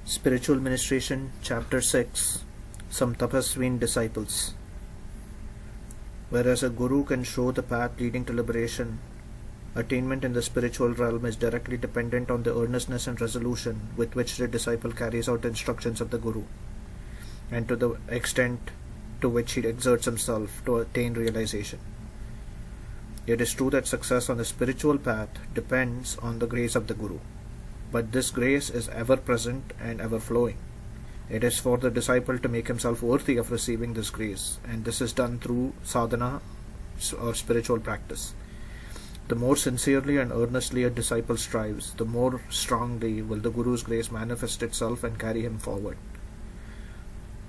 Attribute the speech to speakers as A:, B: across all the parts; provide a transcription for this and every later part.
A: Spiritual Ministration, Chapter 6. Some Tapasvin Disciples. Whereas a guru can show the path leading to liberation, attainment in the spiritual realm is directly dependent on the earnestness and resolution with which the disciple carries out the instructions of the guru, and to the extent to which he exerts himself to attain realization. It is true that success on the spiritual path depends on the grace of the guru, but this grace is ever present and ever flowing. It is for the disciple to make himself worthy of receiving this grace, and this is done through sadhana or spiritual practice. The more sincerely and earnestly a disciple strives, the more strongly will the Guru's grace manifest itself and carry him forward.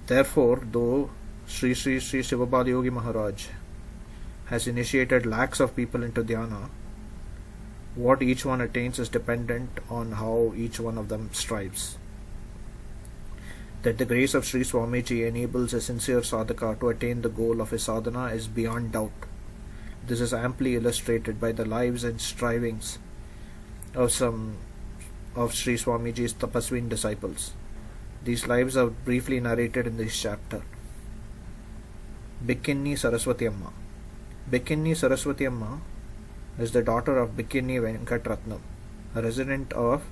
A: Therefore, though Sri Sivabalayogi Maharaj has initiated lakhs of people into dhyana, what each one attains is dependent on how each one of them strives. That the grace of Sri Swamiji enables a sincere sadhaka to attain the goal of his sadhana is beyond doubt. This is amply illustrated by the lives and strivings of some of Sri Swamiji's Tapasvin disciples. These lives are briefly narrated in this chapter. Bikini Saraswati Amma. Bikini Saraswati Amma is the daughter of Bikini Venkatratnam, a resident of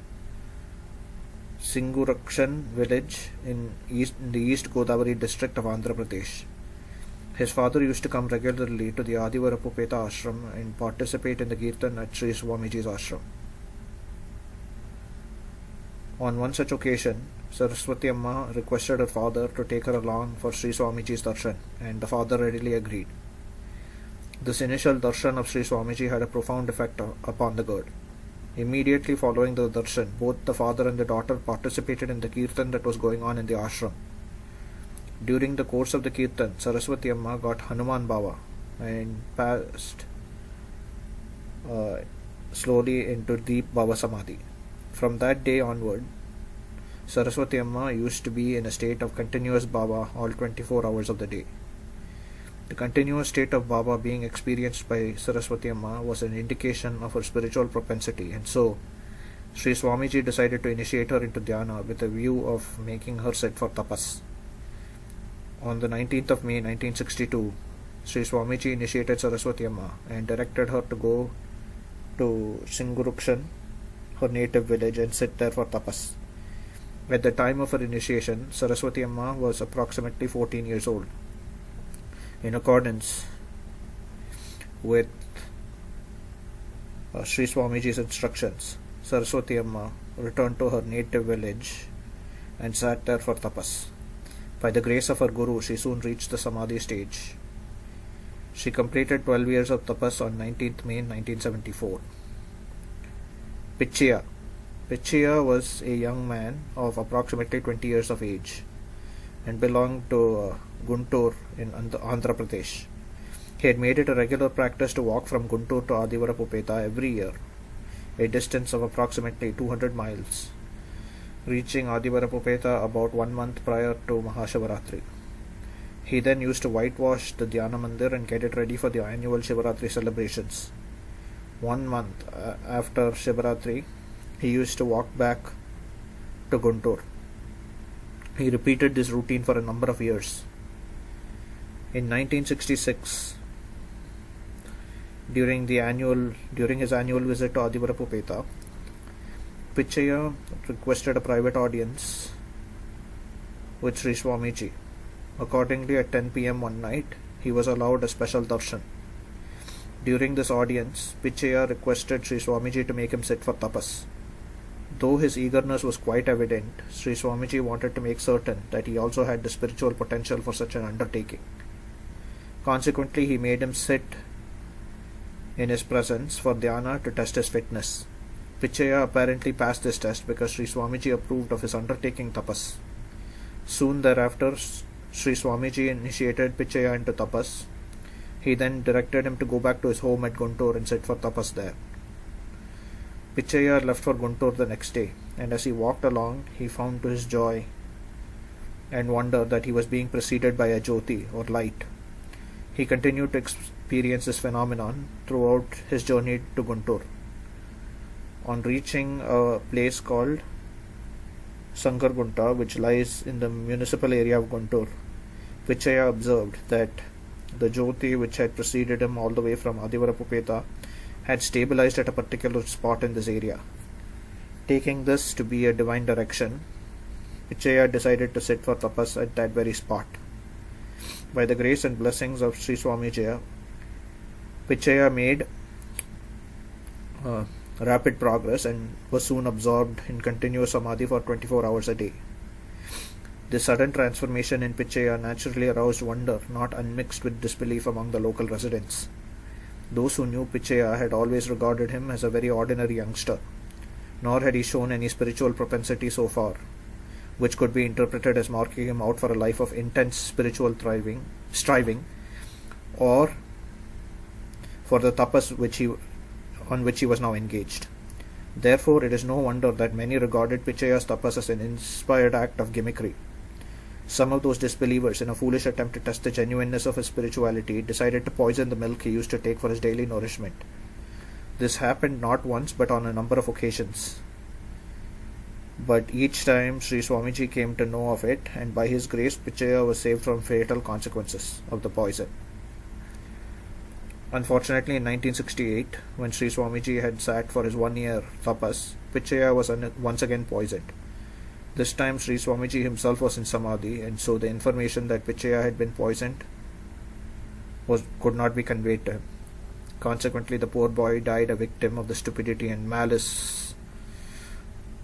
A: Singurakshan village in the East Godavari district of Andhra Pradesh. His father used to come regularly to the Adivarapupeta ashram and participate in the kirtan at Sri Swamiji's ashram. On one such occasion, Saraswati Amma requested her father to take her along for Sri Swamiji's darshan, and the father readily agreed. This initial darshan of Sri Swamiji had a profound effect upon the girl. Immediately following the darshan, both the father and the daughter participated in the kirtan that was going on in the ashram. During the course of the kirtan, Saraswati Amma got Hanuman Baba and passed slowly into deep Baba Samadhi. From that day onward, Saraswati Amma used to be in a state of continuous Baba all 24 hours of the day. The continuous state of Baba being experienced by Saraswati Amma was an indication of her spiritual propensity, and so Sri Swamiji decided to initiate her into dhyana with a view of making her sit for tapas. On the 19th of May 1962, Sri Swamiji initiated Saraswati Amma and directed her to go to Singurukshan, her native village, and sit there for tapas. At the time of her initiation, Saraswati Amma was approximately 14 years old. In accordance with Sri Swamiji's instructions, Saraswati Amma returned to her native village and sat there for tapas. By the grace of her Guru, she soon reached the Samadhi stage. She completed 12 years of tapas on 19th May 1974. Pichya. Pichya was a young man of approximately 20 years of age and belonged to Guntur in Andhra Pradesh. He had made it a regular practice to walk from Guntur to Adivarapupeta every year, a distance of approximately 200 miles, reaching Adivarapupeta about 1 month prior to Mahashivaratri. He then used to whitewash the Dhyana Mandir and get it ready for the annual Shivaratri celebrations. 1 month after Shivaratri, he used to walk back to Guntur. He repeated this routine for a number of years. In 1966, during his annual visit to Adivarapupeta, Pichaya requested a private audience with Sri Swamiji. Accordingly, at 10 p.m. one night, he was allowed a special darshan. During this audience, Pichaya requested Sri Swamiji to make him sit for tapas. Though his eagerness was quite evident, Sri Swamiji wanted to make certain that he also had the spiritual potential for such an undertaking. Consequently, he made him sit in his presence for dhyana to test his fitness. Pichaya apparently passed this test because Sri Swamiji approved of his undertaking tapas. Soon thereafter, Sri Swamiji initiated Pichaya into tapas. He then directed him to go back to his home at Guntur and sit for tapas there. Pichaya left for Guntur the next day, and as he walked along, he found to his joy and wonder that he was being preceded by a jyoti or light. He continued to experience this phenomenon throughout his journey to Guntur. On reaching a place called Sankargunta, which lies in the municipal area of Guntur, Pichaya observed that the Jyoti which had preceded him all the way from Adivarapupeta had stabilized at a particular spot in this area. Taking this to be a divine direction, Pichaya decided to sit for tapas at that very spot. By the grace and blessings of Sri Swamiji, Pichaya made rapid progress and was soon absorbed in continuous samadhi for 24 hours a day. This sudden transformation in Pichaya naturally aroused wonder, not unmixed with disbelief among the local residents. Those who knew Pichaya had always regarded him as a very ordinary youngster, nor had he shown any spiritual propensity so far, which could be interpreted as marking him out for a life of intense spiritual striving, or for the tapas on which he was now engaged. Therefore, it is no wonder that many regarded Pichaya's tapas as an inspired act of gimmickry. Some of those disbelievers, in a foolish attempt to test the genuineness of his spirituality, decided to poison the milk he used to take for his daily nourishment. This happened not once but on a number of occasions. But each time Sri Swamiji came to know of it, and by his grace Pichaya was saved from fatal consequences of the poison. Unfortunately, in 1968, when Sri Swamiji had sat for his 1 year tapas, Pichaya was once again poisoned. This time Sri Swamiji himself was in samadhi, and so the information that Pichaya had been poisoned could not be conveyed to him. Consequently, the poor boy died a victim of the stupidity and malice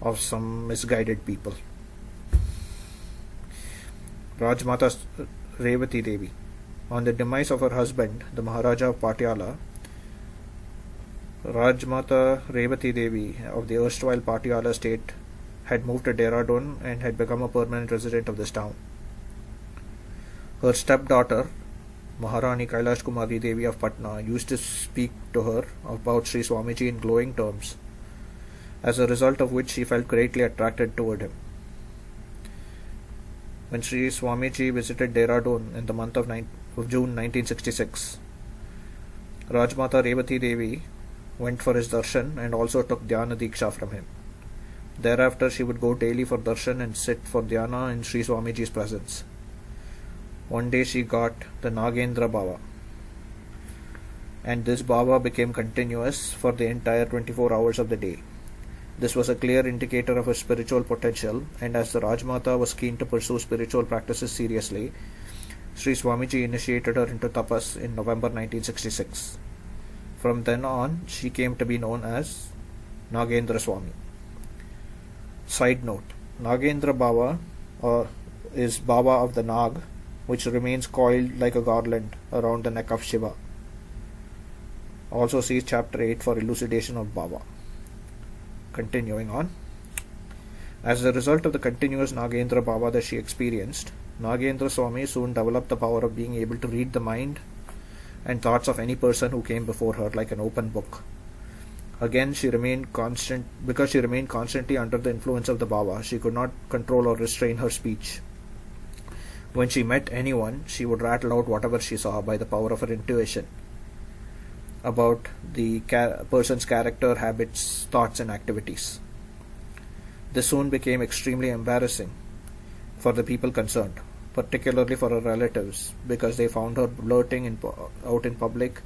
A: of some misguided people. Rajmata Revati Devi. On the demise of her husband, the Maharaja of Patiala, Rajmata Revati Devi of the erstwhile Patiala state had moved to Dehradun and had become a permanent resident of this town. Her stepdaughter, Maharani Kailash Kumari Devi of Patna, used to speak to her about Sri Swamiji in glowing terms, as a result of which she felt greatly attracted toward him. When Sri Swamiji visited Dehradun in the month of June 1966, Rajmata Revati Devi went for his darshan and also took dhyana diksha from him. Thereafter she would go daily for darshan and sit for dhyana in Sri Swamiji's presence. One day she got the Nagendra Bhava, and this Bhava became continuous for the entire 24 hours of the day. This was a clear indicator of her spiritual potential, and as the Rajmata was keen to pursue spiritual practices seriously, Sri Swamiji initiated her into tapas in November 1966. From then on, she came to be known as Nagendra Swami. Side note: Nagendra Bhava is Bhava of the Nag, which remains coiled like a garland around the neck of Shiva. Also see chapter 8 for elucidation of Bhava. Continuing on. As a result of the continuous Nagendra Bhava that she experienced, Nagendra Swami soon developed the power of being able to read the mind and thoughts of any person who came before her like an open book. Again, because she remained constantly under the influence of the Bhava, she could not control or restrain her speech. When she met anyone, she would rattle out whatever she saw by the power of her intuition about the person's character, habits, thoughts and activities. This soon became extremely embarrassing for the people concerned, particularly for her relatives, because they found her blurting out in public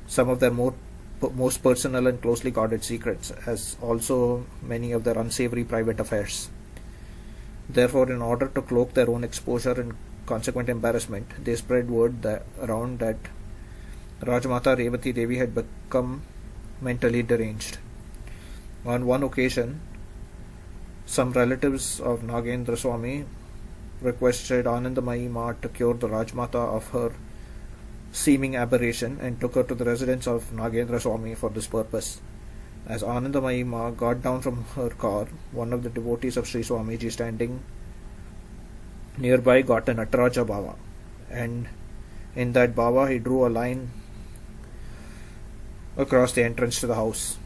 A: some of their most personal and closely guarded secrets, as also many of their unsavory private affairs. Therefore, in order to cloak their own exposure and consequent embarrassment, they spread word around that Rajmata Revati Devi had become mentally deranged. On one occasion, some relatives of Nagendra Swami requested Anandamayi Ma to cure the Rajmata of her seeming aberration and took her to the residence of Nagendra Swami for this purpose. As Anandamayi Ma got down from her car, one of the devotees of Sri Swamiji standing nearby got an Nataraja Bhava, and in that Bhava he drew a line across the entrance to the house.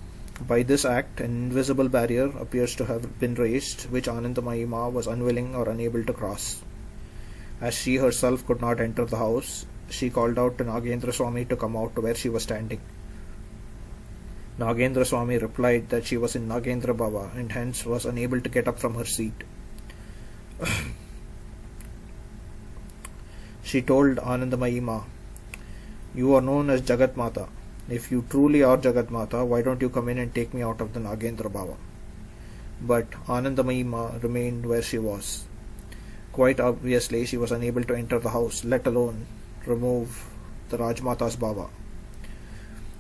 A: By this act, an invisible barrier appears to have been raised, which Anandamayi Ma was unwilling or unable to cross. As she herself could not enter the house, she called out to Nagendra Swami to come out to where she was standing. Nagendra Swami replied that she was in Nagendra Bhava and hence was unable to get up from her seat. She told Anandamayi Ma, "You are known as Jagat Mata. If you truly are Jagat Mata, why don't you come in and take me out of the Nagendra Bhava?" But Anandamayi Ma remained where she was. Quite obviously, she was unable to enter the house, let alone remove the Rajmata's Bhava.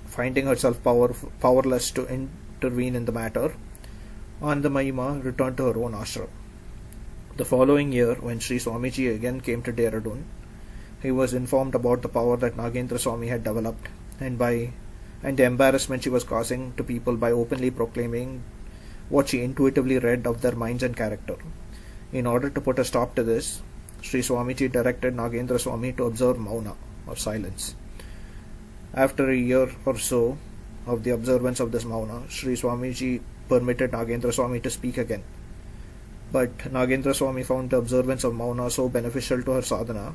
A: Finding herself powerless to intervene in the matter, Anandamayi Ma returned to her own ashram. The following year, when Sri Swamiji again came to Dehradun, he was informed about the power that Nagendra Swami had developed and the embarrassment she was causing to people by openly proclaiming what she intuitively read of their minds and character. In order to put a stop to this, Sri Swamiji directed Nagendra Swami to observe Mauna, or silence. After a year or so of the observance of this Mauna, Sri Swamiji permitted Nagendra Swami to speak again. But Nagendra Swami found the observance of Mauna so beneficial to her sadhana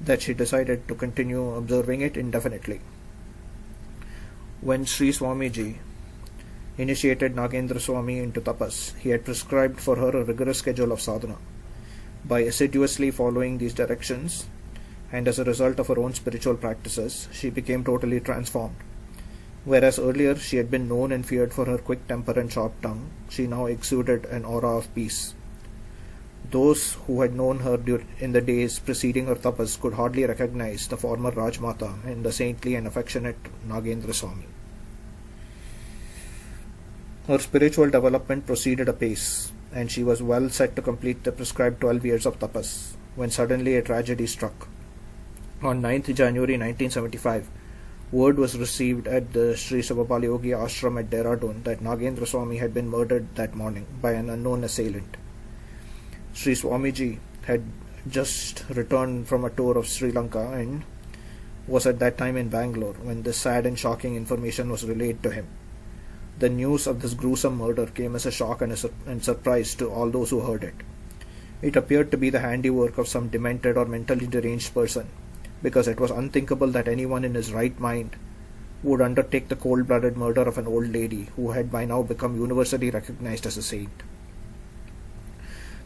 A: that she decided to continue observing it indefinitely. When Sri Swamiji initiated Nagendra Swami into tapas, he had prescribed for her a rigorous schedule of sadhana. By assiduously following these directions, and as a result of her own spiritual practices, she became totally transformed. Whereas earlier she had been known and feared for her quick temper and sharp tongue, she now exuded an aura of peace. Those who had known her in the days preceding her tapas could hardly recognize the former Rajmata and the saintly and affectionate Nagendra Swami. Her spiritual development proceeded apace, and she was well set to complete the prescribed 12 years of tapas, when suddenly a tragedy struck. On 9th January 1975, word was received at the Sri Sivabalayogi ashram at Dehradun that Nagendra Swami had been murdered that morning by an unknown assailant. Sri Swamiji had just returned from a tour of Sri Lanka and was at that time in Bangalore when this sad and shocking information was relayed to him. The news of this gruesome murder came as a shock and surprise to all those who heard it. It appeared to be the handiwork of some demented or mentally deranged person, because it was unthinkable that anyone in his right mind would undertake the cold-blooded murder of an old lady who had by now become universally recognized as a saint.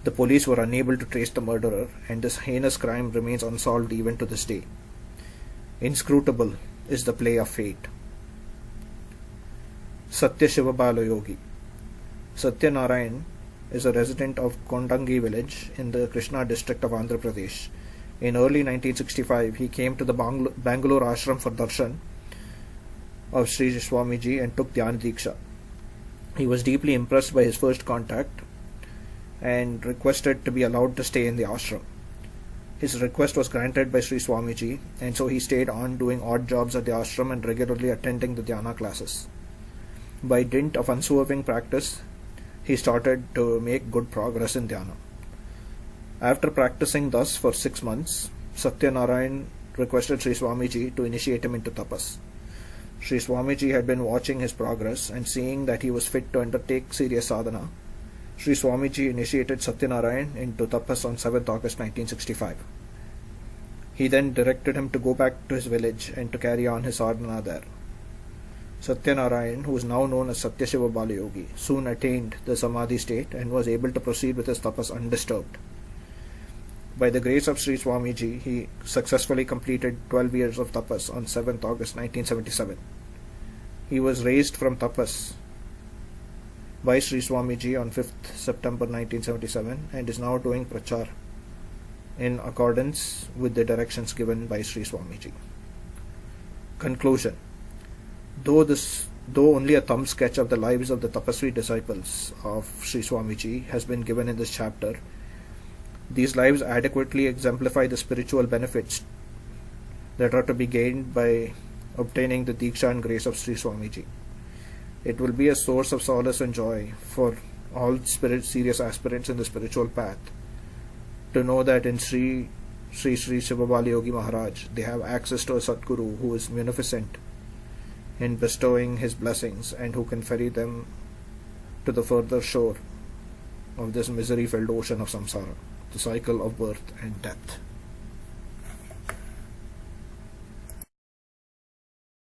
A: The police were unable to trace the murderer, and this heinous crime remains unsolved even to this day. Inscrutable is the play of fate. Satya Sivabalayogi. Satya Narayan is a resident of Kondangi village in the Krishna district of Andhra Pradesh. In early 1965, he came to the Bangalore ashram for darshan of Sri Swamiji and took Dhyan Diksha. He was deeply impressed by his first contact and requested to be allowed to stay in the ashram. His request was granted by Sri Swamiji, and so he stayed on doing odd jobs at the ashram and regularly attending the dhyana classes. By dint of unswerving practice, he started to make good progress in dhyana. After practicing thus for 6 months, Satya Narayan requested Sri Swamiji to initiate him into tapas. Sri Swamiji had been watching his progress, and seeing that he was fit to undertake serious sadhana, Sri Swamiji initiated Satya Narayan into tapas on 7th August 1965. He then directed him to go back to his village and to carry on his sadhana there. Satya Narayan, who is now known as Satya Sivabalayogi, soon attained the Samadhi state and was able to proceed with his tapas undisturbed. By the grace of Sri Swamiji, he successfully completed 12 years of tapas on 7th August 1977. He was raised from tapas by Sri Swamiji on 5th September 1977 and is now doing prachar in accordance with the directions given by Sri Swamiji. Conclusion. Though only a thumb sketch of the lives of the tapasvi disciples of Sri Swamiji has been given in this chapter, these lives adequately exemplify the spiritual benefits that are to be gained by obtaining the Diksha and grace of Sri Swamiji. It will be a source of solace and joy for all serious aspirants in the spiritual path to know that in Sri Sivabalayogi Maharaj they have access to a Sadguru who is munificent in bestowing his blessings and who can ferry them to the further shore of this misery-filled ocean of samsara, the cycle of birth and death.